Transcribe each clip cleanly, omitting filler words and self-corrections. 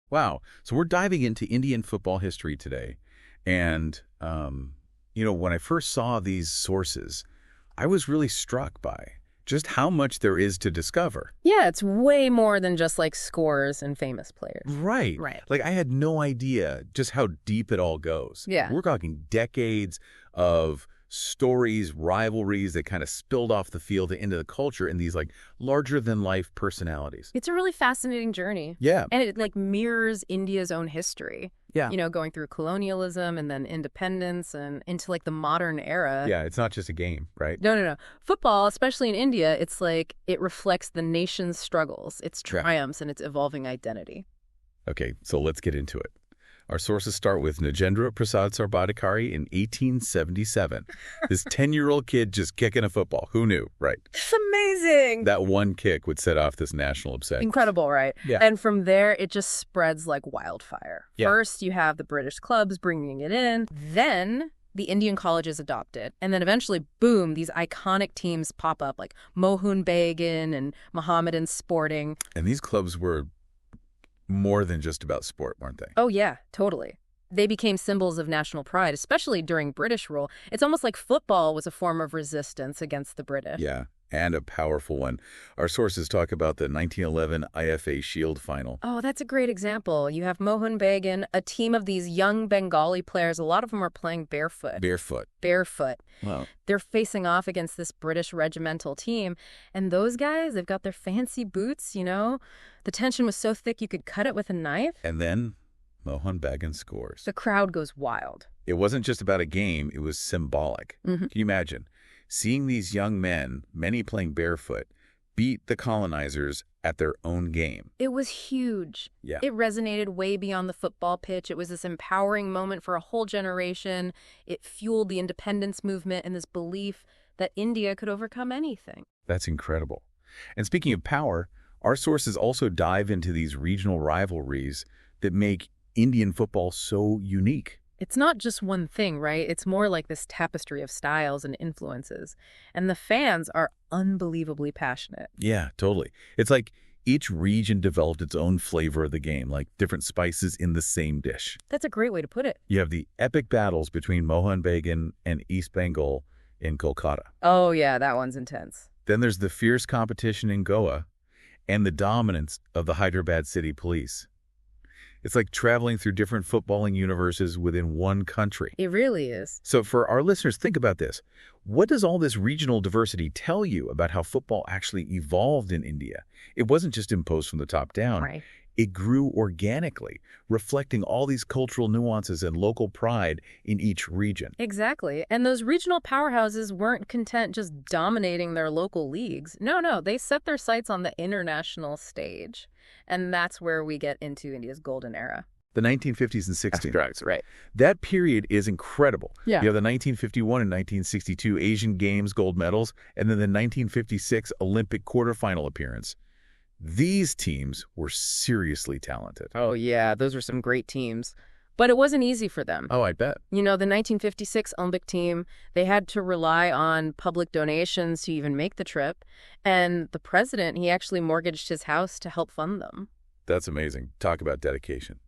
Wow. So we're diving into Indian football history today. And, when I first saw these sources, I was really struck by just how much there is to discover. Yeah, it's way more than just like scores and famous players. Right. Right. Like, I had no idea just how deep it all goes. Yeah. We're talking decades of stories, rivalries that kind of spilled off the field into the culture in these like larger-than-life personalities. It's a really fascinating journey. Yeah. And it like mirrors India's own history. Yeah. Going through colonialism and then independence and into like the modern era. Yeah, it's not just a game, right? No. Football, especially in India, it's like it reflects the nation's struggles, its triumphs, and its evolving identity. Okay, so let's get into it. Our sources start with Nagendra Prasad Sarbadikari in 1877. This 10-year-old kid just kicking a football. Who knew, right? It's amazing. That one kick would set off this national obsession. Incredible, right? Yeah. And from there, it just spreads like wildfire. Yeah. First, you have the British clubs bringing it in. Then the Indian colleges adopt it. And then eventually, boom, these iconic teams pop up like Mohun Bagan and Mohammedan Sporting. And these clubs were more than just about sport, weren't they? Oh, yeah, totally. They became symbols of national pride, especially during British rule. It's almost like football was a form of resistance against the British. Yeah, and a powerful one. Our sources talk about the 1911 IFA Shield final. Oh, that's a great example. You have Mohun Bagan, a team of these young Bengali players. A lot of them are playing barefoot. Barefoot. Wow. They're facing off against this British regimental team. And those guys, they've got their fancy boots, The tension was so thick you could cut it with a knife. And then Mohun Bagan scores. The crowd goes wild. It wasn't just about a game, it was symbolic. Mm-hmm. Can you imagine? Seeing these young men, many playing barefoot, beat the colonizers at their own game. It was huge. Yeah. It resonated way beyond the football pitch. It was this empowering moment for a whole generation. It fueled the independence movement and this belief that India could overcome anything. That's incredible. And speaking of power, our sources also dive into these regional rivalries that make Indian football so unique. It's not just one thing, right? It's more like this tapestry of styles and influences. And the fans are unbelievably passionate. Yeah, totally. It's like each region developed its own flavor of the game, like different spices in the same dish. That's a great way to put it. You have the epic battles between Mohun Bagan and East Bengal in Kolkata. Oh, yeah, that one's intense. Then there's the fierce competition in Goa and the dominance of the Hyderabad City Police. It's like traveling through different footballing universes within one country. It really is. So for our listeners, think about this. What does all this regional diversity tell you about how football actually evolved in India? It wasn't just imposed from the top down. Right. It grew organically, reflecting all these cultural nuances and local pride in each region. Exactly. And those regional powerhouses weren't content just dominating their local leagues. No, they set their sights on the international stage. And that's where we get into India's golden era. The 1950s and 60s. Drugs, right. That period is incredible. Yeah. You have the 1951 and 1962 Asian Games gold medals, and then the 1956 Olympic quarterfinal appearance. These teams were seriously talented. Oh, yeah, those were some great teams. But it wasn't easy for them. Oh, I bet. The 1956 Olympic team, they had to rely on public donations to even make the trip. And the president, he actually mortgaged his house to help fund them. That's amazing. Talk about dedication.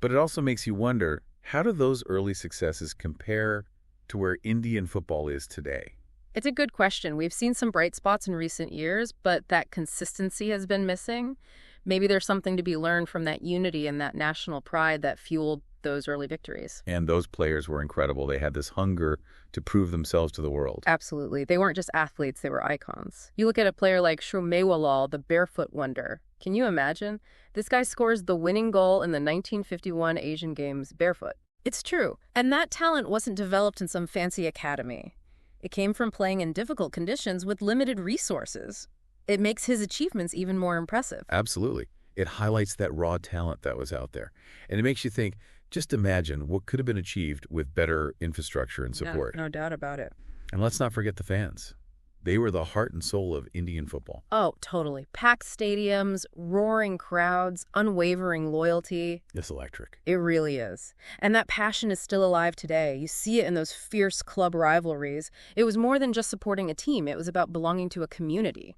But it also makes you wonder, how do those early successes compare to where Indian football is today? It's a good question. We've seen some bright spots in recent years, but that consistency has been missing. Maybe there's something to be learned from that unity and that national pride that fueled those early victories. And those players were incredible. They had this hunger to prove themselves to the world. Absolutely. They weren't just athletes, they were icons. You look at a player like Shrumewalal, the barefoot wonder. Can you imagine? This guy scores the winning goal in the 1951 Asian Games barefoot. It's true. And that talent wasn't developed in some fancy academy. It came from playing in difficult conditions with limited resources. It makes his achievements even more impressive. Absolutely. It highlights that raw talent that was out there. And it makes you think, just imagine what could have been achieved with better infrastructure and support. No doubt about it. And let's not forget the fans. They were the heart and soul of Indian football. Oh, totally. Packed stadiums, roaring crowds, unwavering loyalty. It's electric. It really is. And that passion is still alive today. You see it in those fierce club rivalries. It was more than just supporting a team. It was about belonging to a community,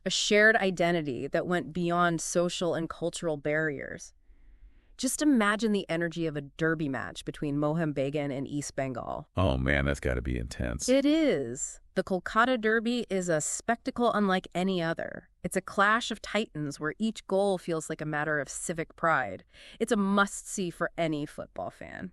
a shared identity that went beyond social and cultural barriers. Just imagine the energy of a derby match between Mohammedan and East Bengal. Oh man, that's got to be intense. It is. The Kolkata Derby is a spectacle unlike any other. It's a clash of titans where each goal feels like a matter of civic pride. It's a must-see for any football fan.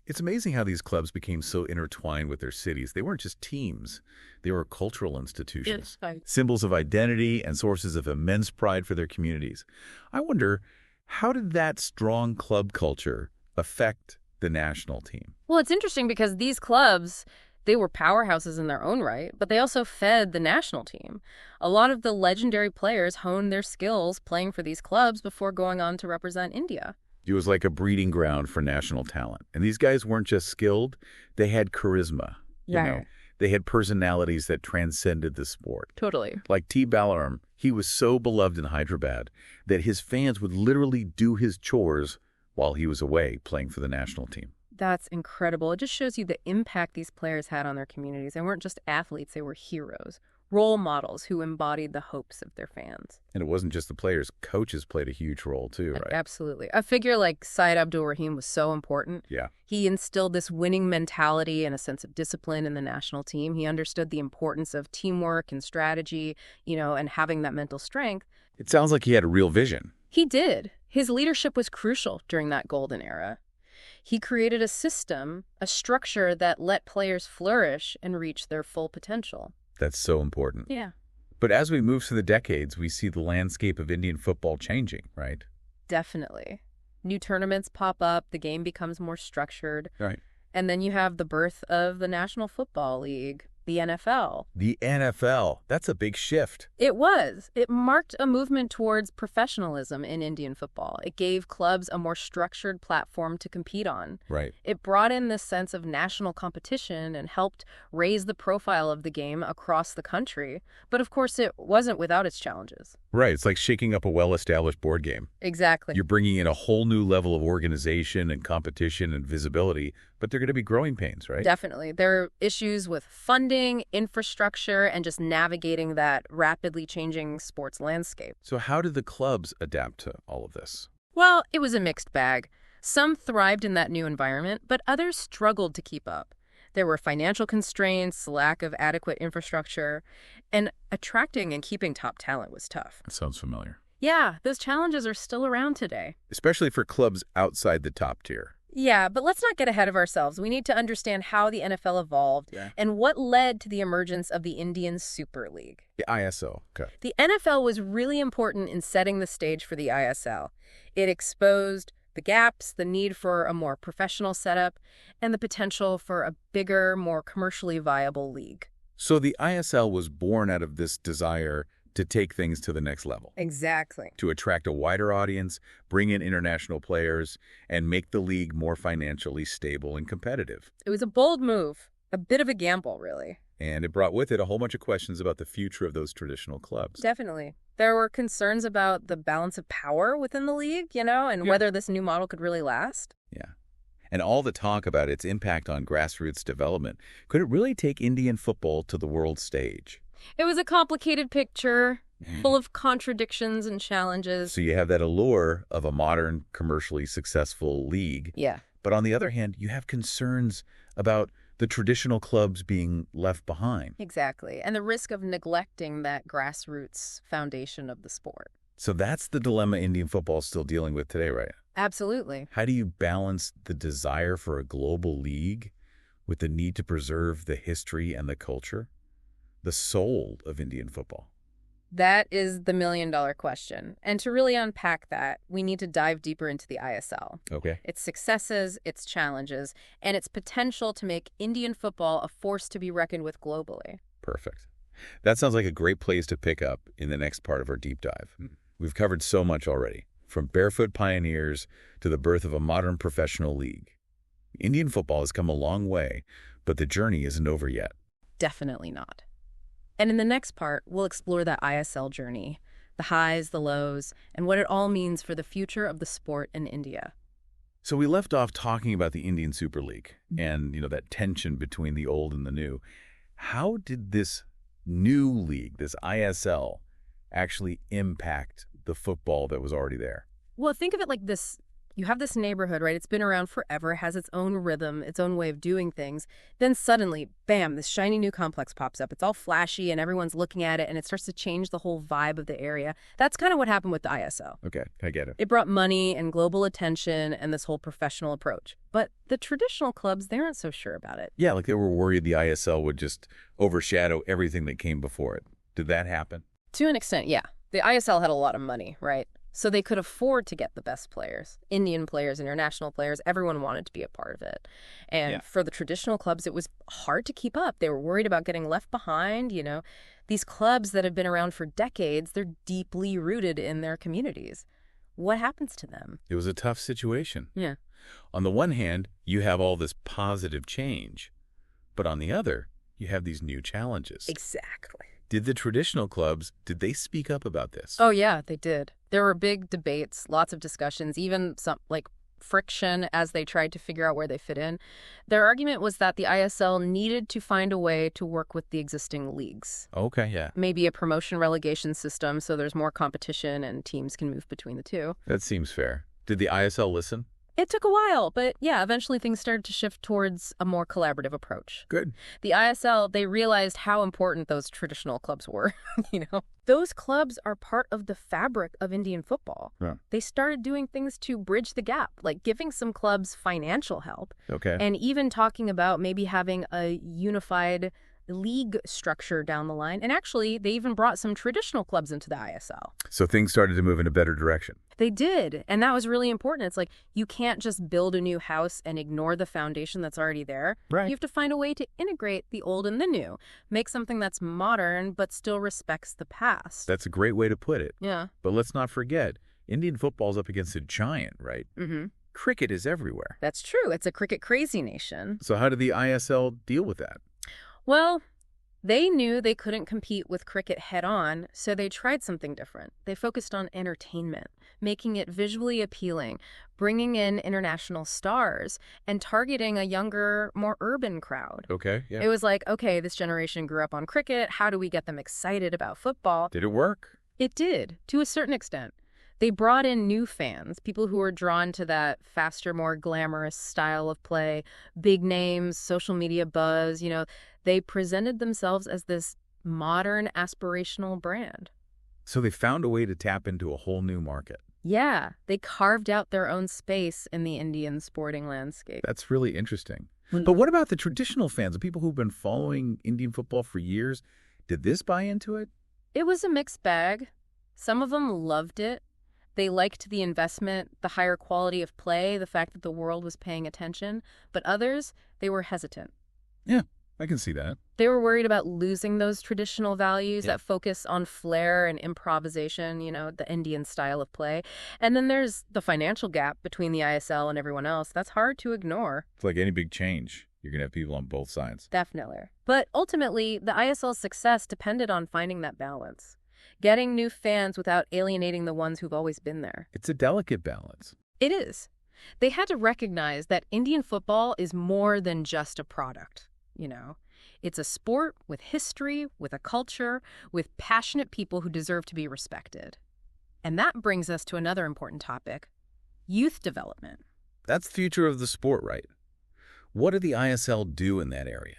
It's amazing how these clubs became so intertwined with their cities. They weren't just teams. They were cultural institutions, symbols of identity and sources of immense pride for their communities. I wonder, how did that strong club culture affect the national team? Well, it's interesting because these clubs, they were powerhouses in their own right, but they also fed the national team. A lot of the legendary players honed their skills playing for these clubs before going on to represent India. It was like a breeding ground for national talent. And these guys weren't just skilled, they had charisma. You know, they had personalities that transcended the sport. Totally. Like T. Balaram, he was so beloved in Hyderabad that his fans would literally do his chores while he was away playing for the national team. That's incredible. It just shows you the impact these players had on their communities. They weren't just athletes, they were heroes, role models who embodied the hopes of their fans. And it wasn't just the players. Coaches played a huge role too, right? Absolutely. A figure like Syed Abdul Rahim was so important. Yeah. He instilled this winning mentality and a sense of discipline in the national team. He understood the importance of teamwork and strategy, and having that mental strength. It sounds like he had a real vision. He did. His leadership was crucial during that golden era. He created a system, a structure that let players flourish and reach their full potential. That's so important. Yeah. But as we move through the decades, we see the landscape of Indian football changing, right? Definitely. New tournaments pop up, the game becomes more structured. Right. And then you have the birth of the National Football League, the NFL. The NFL. That's a big shift. It was. It marked a movement towards professionalism in Indian football. It gave clubs a more structured platform to compete on. Right. It brought in this sense of national competition and helped raise the profile of the game across the country. But of course, it wasn't without its challenges. Right. It's like shaking up a well-established board game. Exactly. You're bringing in a whole new level of organization and competition and visibility, but they're going to be growing pains, right? Definitely. There are issues with funding, infrastructure, and just navigating that rapidly changing sports landscape. So how did the clubs adapt to all of this? Well, it was a mixed bag. Some thrived in that new environment, but others struggled to keep up. There were financial constraints, lack of adequate infrastructure, and attracting and keeping top talent was tough. That sounds familiar. Yeah, those challenges are still around today. Especially for clubs outside the top tier. Yeah, but let's not get ahead of ourselves. We need to understand how the NFL evolved and what led to the emergence of the Indian Super League. The ISO. Okay. The NFL was really important in setting the stage for the ISL. It exposed the gaps, the need for a more professional setup, and the potential for a bigger, more commercially viable league. So the ISL was born out of this desire to take things to the next level. Exactly. To attract a wider audience, bring in international players, and make the league more financially stable and competitive. It was a bold move, a bit of a gamble, really. And it brought with it a whole bunch of questions about the future of those traditional clubs. Definitely. There were concerns about the balance of power within the league, and whether this new model could really last. Yeah. And all the talk about its impact on grassroots development. Could it really take Indian football to the world stage? It was a complicated picture, full of contradictions and challenges. So you have that allure of a modern, commercially successful league. Yeah. But on the other hand, you have concerns about the traditional clubs being left behind. Exactly. And the risk of neglecting that grassroots foundation of the sport. So that's the dilemma Indian football is still dealing with today, right? Absolutely. How do you balance the desire for a global league with the need to preserve the history and the culture, the soul of Indian football? That is the million-dollar question. And to really unpack that, we need to dive deeper into the ISL. Okay. Its successes, its challenges, and its potential to make Indian football a force to be reckoned with globally. Perfect. That sounds like a great place to pick up in the next part of our deep dive. We've covered so much already, from barefoot pioneers to the birth of a modern professional league. Indian football has come a long way, but the journey isn't over yet. Definitely not. And in the next part, we'll explore that ISL journey, the highs, the lows, and what it all means for the future of the sport in India. So we left off talking about the Indian Super League and, that tension between the old and the new. How did this new league, this ISL, actually impact the football that was already there? Well, think of it like this, You have this neighborhood, right? It's been around forever, has its own rhythm, its own way of doing things. Then suddenly, bam, this shiny new complex pops up. It's all flashy and everyone's looking at it and it starts to change the whole vibe of the area. That's kind of what happened with the ISL. Okay, I get it. It brought money and global attention and this whole professional approach. But the traditional clubs, they aren't so sure about it. Yeah, like they were worried the ISL would just overshadow everything that came before it. Did that happen? To an extent, yeah. The ISL had a lot of money, right? So they could afford to get the best players, Indian players, international players. Everyone wanted to be a part of it. And for the traditional clubs, it was hard to keep up. They were worried about getting left behind, you know. These clubs that have been around for decades, they're deeply rooted in their communities. What happens to them? It was a tough situation. Yeah. On the one hand, you have all this positive change. But on the other, you have these new challenges. Exactly. Did the traditional clubs, did they speak up about this? Oh, yeah, they did. There were big debates, lots of discussions, even some friction as they tried to figure out where they fit in. Their argument was that the ISL needed to find a way to work with the existing leagues. Okay, yeah. Maybe a promotion relegation system so there's more competition and teams can move between the two. That seems fair. Did the ISL listen? It took a while, but yeah, eventually things started to shift towards a more collaborative approach. Good. The ISL, they realized how important those traditional clubs were, you know. Those clubs are part of the fabric of Indian football. Yeah. They started doing things to bridge the gap, like giving some clubs financial help. Okay. And even talking about maybe having a unified league structure down the line. And actually, they even brought some traditional clubs into the ISL. So things started to move in a better direction. They did. And that was really important. It's like you can't just build a new house and ignore the foundation that's already there. Right. You have to find a way to integrate the old and the new. Make something that's modern but still respects the past. That's a great way to put it. Yeah. But let's not forget, Indian football's up against a giant, right? Mm-hmm. Cricket is everywhere. That's true. It's a cricket crazy nation. So how did the ISL deal with that? Well, they knew they couldn't compete with cricket head-on, so they tried something different. They focused on entertainment, making it visually appealing, bringing in international stars, and targeting a younger, more urban crowd. Okay, yeah. It was like, okay, this generation grew up on cricket. How do we get them excited about football? Did it work? It did, to a certain extent. They brought in new fans, people who were drawn to that faster, more glamorous style of play, big names, social media buzz, you know. They presented themselves as this modern, aspirational brand. So they found a way to tap into a whole new market. Yeah, they carved out their own space in the Indian sporting landscape. That's really interesting. But what about the traditional fans, the people who've been following Indian football for years? Did this buy into it? It was a mixed bag. Some of them loved it. They liked the investment, the higher quality of play, the fact that the world was paying attention. But others, they were hesitant. Yeah, I can see that. They were worried about losing those traditional values that focus on flair and improvisation, you know, the Indian style of play. And then there's the financial gap between the ISL and everyone else. That's hard to ignore. It's like any big change. You're going to have people on both sides. Definitely. But ultimately, the ISL's success depended on finding that balance. Getting new fans without alienating the ones who've always been there. It's a delicate balance. It is. They had to recognize that Indian football is more than just a product, you know. It's a sport with history, with a culture, with passionate people who deserve to be respected. And that brings us to another important topic, youth development. That's the future of the sport, right? What did the ISL do in that area?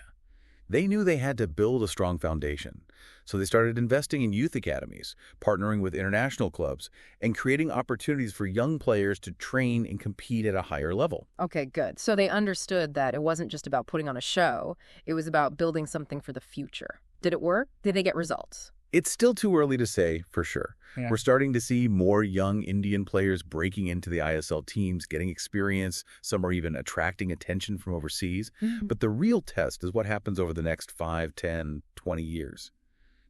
They knew they had to build a strong foundation, so they started investing in youth academies, partnering with international clubs, and creating opportunities for young players to train and compete at a higher level. Okay, good. So they understood that it wasn't just about putting on a show, it was about building something for the future. Did it work? Did they get results? It's still too early to say for sure. Yeah. We're starting to see more young Indian players breaking into the ISL teams, getting experience. Some are even attracting attention from overseas. Mm-hmm. But the real test is what happens over the next 5, 10, 20 years.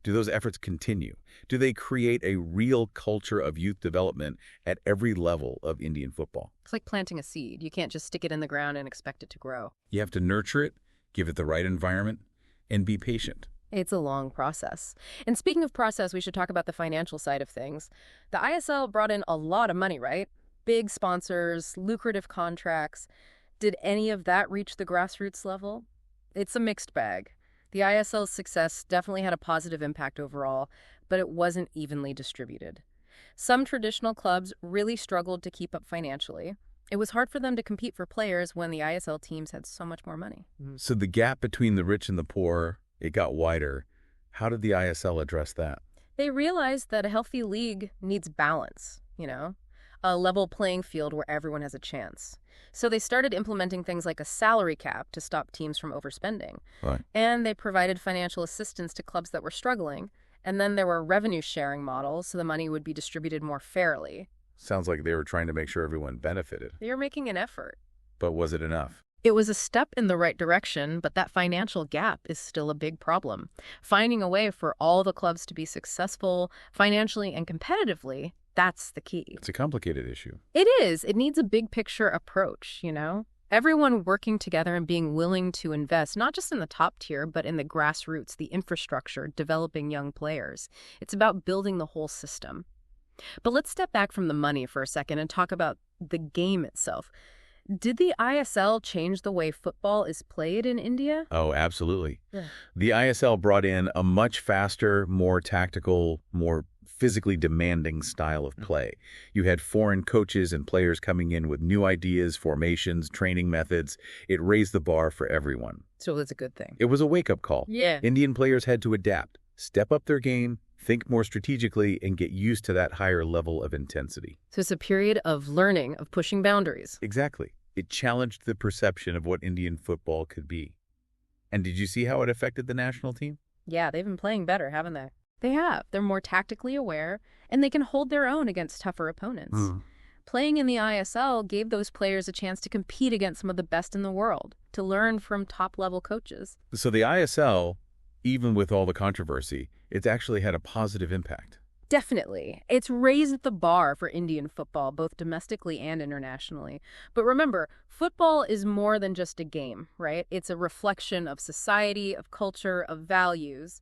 Do those efforts continue? Do they create a real culture of youth development at every level of Indian football? It's like planting a seed. You can't just stick it in the ground and expect it to grow. You have to nurture it, give it the right environment, and be patient. It's a long process. And speaking of process, we should talk about the financial side of things. The ISL brought in a lot of money, right? Big sponsors, lucrative contracts. Did any of that reach the grassroots level? It's a mixed bag. The ISL's success definitely had a positive impact overall, but it wasn't evenly distributed. Some traditional clubs really struggled to keep up financially. It was hard for them to compete for players when the ISL teams had so much more money. So the gap between the rich and the poor, it got wider. How did the ISL address that? They realized that a healthy league needs balance, a level playing field where everyone has a chance. So they started implementing things like a salary cap to stop teams from overspending. Right. And they provided financial assistance to clubs that were struggling. And then there were revenue sharing models so the money would be distributed more fairly. Sounds like they were trying to make sure everyone benefited. They were making an effort. But was it enough? It was a step in the right direction, but that financial gap is still a big problem. Finding a way for all the clubs to be successful financially and competitively, that's the key. It's a complicated issue. It is. It needs a big picture approach, Everyone working together and being willing to invest, not just in the top tier, but in the grassroots, the infrastructure, developing young players. It's about building the whole system. But let's step back from the money for a second and talk about the game itself. Did the ISL change the way football is played in India? Oh, absolutely. Yeah. The ISL brought in a much faster, more tactical, more physically demanding style of play. You had foreign coaches and players coming in with new ideas, formations, training methods. It raised the bar for everyone. So it's a good thing. It was a wake-up call. Yeah. Indian players had to adapt, step up their game, think more strategically, and get used to that higher level of intensity. So it's a period of learning, of pushing boundaries. Exactly. It challenged the perception of what Indian football could be. And did you see how it affected the national team? Yeah, they've been playing better, haven't they? They have. They're more tactically aware, and they can hold their own against tougher opponents. Playing in the ISL gave those players a chance to compete against some of the best in the world, to learn from top-level coaches. So the ISL, even with all the controversy, it's actually had a positive impact. Definitely. It's raised the bar for Indian football, both domestically and internationally. But remember, football is more than just a game, right? It's a reflection of society, of culture, of values.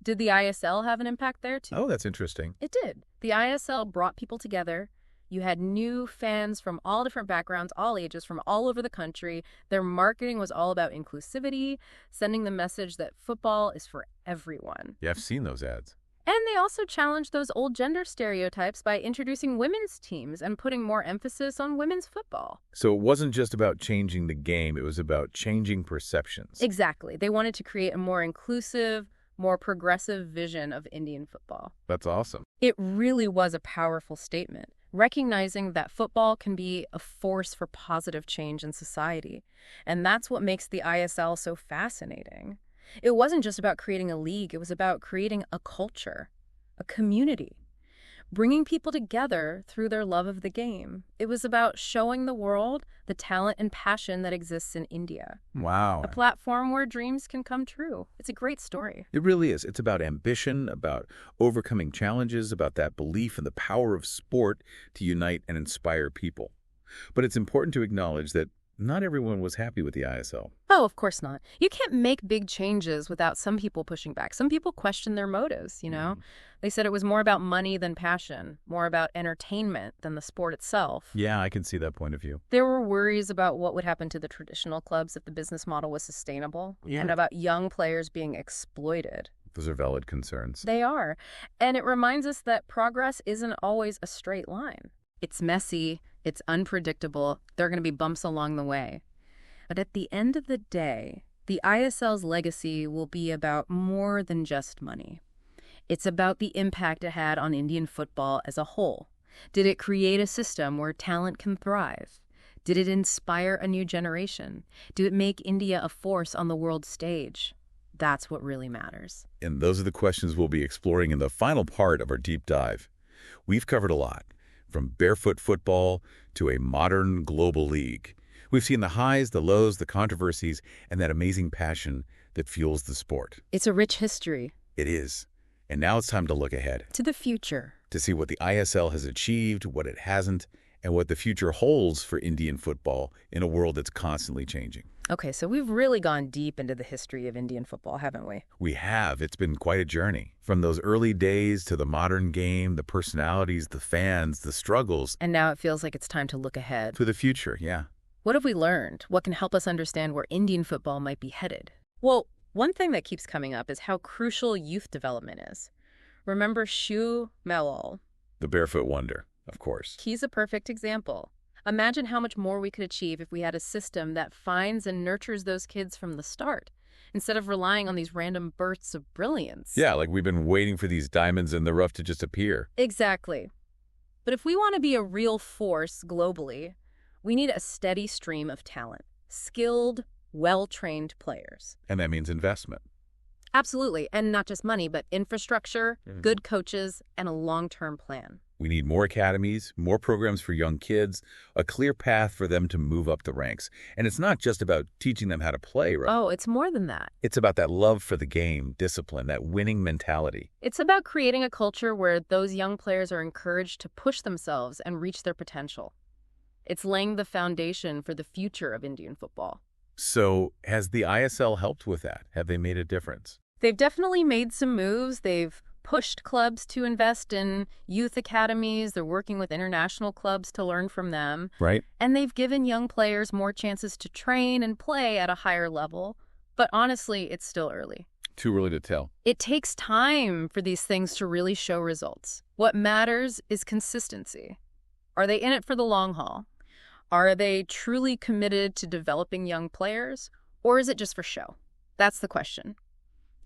Did the ISL have an impact there, too? Oh, that's interesting. It did. The ISL brought people together. You had new fans from all different backgrounds, all ages, from all over the country. Their marketing was all about inclusivity, sending the message that football is for everyone. Yeah, I've seen those ads. And they also challenged those old gender stereotypes by introducing women's teams and putting more emphasis on women's football. So it wasn't just about changing the game, it was about changing perceptions. Exactly. They wanted to create a more inclusive, more progressive vision of Indian football. That's awesome. It really was a powerful statement, recognizing that football can be a force for positive change in society. And that's what makes the ISL so fascinating. It wasn't just about creating a league, it was about creating a culture, a community, bringing people together through their love of the game. It was about showing the world the talent and passion that exists in India. Wow. A platform where dreams can come true. It's a great story. It really is. It's about ambition, about overcoming challenges, about that belief in the power of sport to unite and inspire people. But it's important to acknowledge that not everyone was happy with the ISL. Oh, of course not. You can't make big changes without some people pushing back. Some people question their motives, They said it was more about money than passion, more about entertainment than the sport itself. Yeah, I can see that point of view. There were worries about what would happen to the traditional clubs if the business model was sustainable, and about young players being exploited. Those are valid concerns. They are. And it reminds us that progress isn't always a straight line. It's messy, it's unpredictable, there are going to be bumps along the way. But at the end of the day, the ISL's legacy will be about more than just money. It's about the impact it had on Indian football as a whole. Did it create a system where talent can thrive? Did it inspire a new generation? Did it make India a force on the world stage? That's what really matters. And those are the questions we'll be exploring in the final part of our deep dive. We've covered a lot, from barefoot football to a modern global league. We've seen the highs, the lows, the controversies, and that amazing passion that fuels the sport. It's a rich history. It is. And now it's time to look ahead. To the future. To see what the ISL has achieved, what it hasn't, and what the future holds for Indian football in a world that's constantly changing. Okay, so we've really gone deep into the history of Indian football, haven't we? We have. It's been quite a journey. From those early days to the modern game, the personalities, the fans, the struggles. And now it feels like it's time to look ahead. To the future, yeah. What have we learned? What can help us understand where Indian football might be headed? Well, one thing that keeps coming up is how crucial youth development is. Remember Shu Melol? The Barefoot Wonder, of course. He's a perfect example. Imagine how much more we could achieve if we had a system that finds and nurtures those kids from the start, instead of relying on these random bursts of brilliance. Yeah, like we've been waiting for these diamonds in the rough to just appear. Exactly. But if we want to be a real force globally, we need a steady stream of talent, skilled, well-trained players. And that means investment. Absolutely. And not just money, but infrastructure, good coaches, and a long-term plan. We need more academies, more programs for young kids, a clear path for them to move up the ranks. And it's not just about teaching them how to play, right? Oh, it's more than that. It's about that love for the game, discipline, that winning mentality. It's about creating a culture where those young players are encouraged to push themselves and reach their potential. It's laying the foundation for the future of Indian football. So has the ISL helped with that? Have they made a difference? They've definitely made some moves. They've pushed clubs to invest in youth academies. They're working with international clubs to learn from them. Right. And they've given young players more chances to train and play at a higher level. But honestly, it's still early. Too early to tell. It takes time for these things to really show results. What matters is consistency. Are they in it for the long haul? Are they truly committed to developing young players? Or is it just for show? That's the question.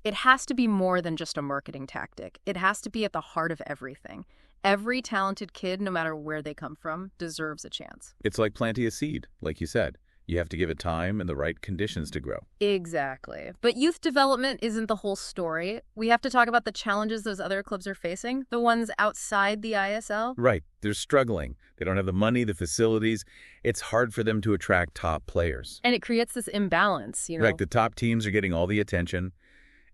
It has to be more than just a marketing tactic. It has to be at the heart of everything. Every talented kid, no matter where they come from, deserves a chance. It's like planting a seed, like you said. You have to give it time and the right conditions to grow. Exactly. But youth development isn't the whole story. We have to talk about the challenges those other clubs are facing, the ones outside the ISL. Right. They're struggling. They don't have the money, the facilities. It's hard for them to attract top players. And it creates this imbalance, Like the top teams are getting all the attention,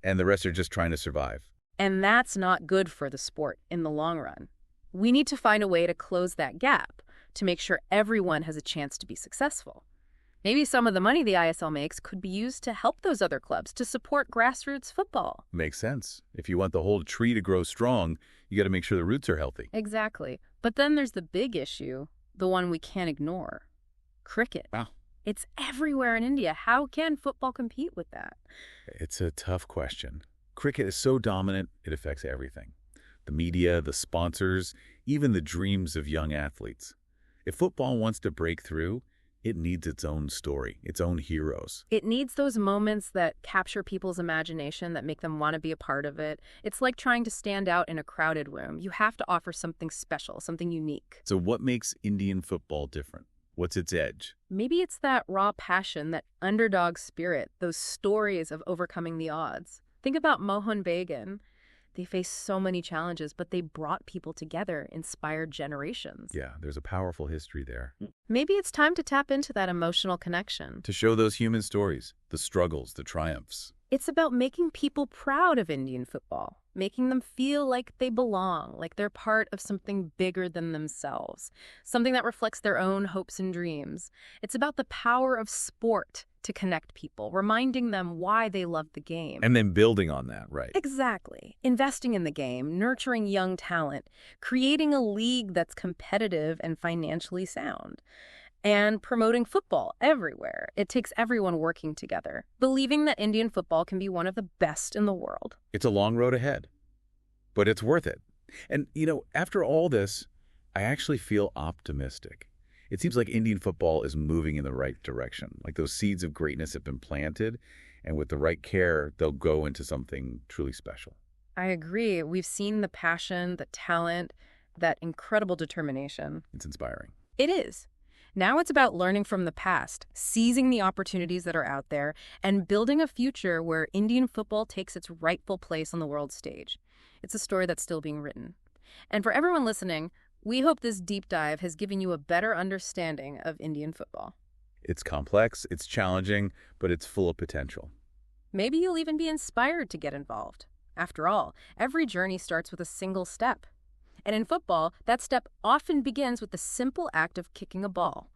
and the rest are just trying to survive. And that's not good for the sport in the long run. We need to find a way to close that gap to make sure everyone has a chance to be successful. Maybe some of the money the ISL makes could be used to help those other clubs to support grassroots football. Makes sense. If you want the whole tree to grow strong, you got to make sure the roots are healthy. Exactly. But then there's the big issue, the one we can't ignore. Cricket. Wow. It's everywhere in India. How can football compete with that? It's a tough question. Cricket is so dominant, it affects everything. The media, the sponsors, even the dreams of young athletes. If football wants to break through, it needs its own story, its own heroes. It needs those moments that capture people's imagination, that make them want to be a part of it. It's like trying to stand out in a crowded room. You have to offer something special, something unique. So what makes Indian football different? What's its edge? Maybe it's that raw passion, that underdog spirit, those stories of overcoming the odds. Think about Mohun Bagan. They faced so many challenges, but they brought people together, inspired generations. Yeah, there's a powerful history there. Maybe it's time to tap into that emotional connection. To show those human stories, the struggles, the triumphs. It's about making people proud of Indian football, making them feel like they belong, like they're part of something bigger than themselves, something that reflects their own hopes and dreams. It's about the power of sport to connect people, reminding them why they love the game. And then building on that, right? Exactly. Investing in the game, nurturing young talent, creating a league that's competitive and financially sound, and promoting football everywhere. It takes everyone working together, believing that Indian football can be one of the best in the world. It's a long road ahead, but it's worth it. And, after all this, I actually feel optimistic. It seems like Indian football is moving in the right direction. Like those seeds of greatness have been planted, and with the right care, they'll go into something truly special. I agree. We've seen the passion, the talent, that incredible determination. It's inspiring. It is. Now it's about learning from the past, seizing the opportunities that are out there, and building a future where Indian football takes its rightful place on the world stage. It's a story that's still being written. And for everyone listening, we hope this deep dive has given you a better understanding of Indian football. It's complex, it's challenging, but it's full of potential. Maybe you'll even be inspired to get involved. After all, every journey starts with a single step. And in football, that step often begins with the simple act of kicking a ball.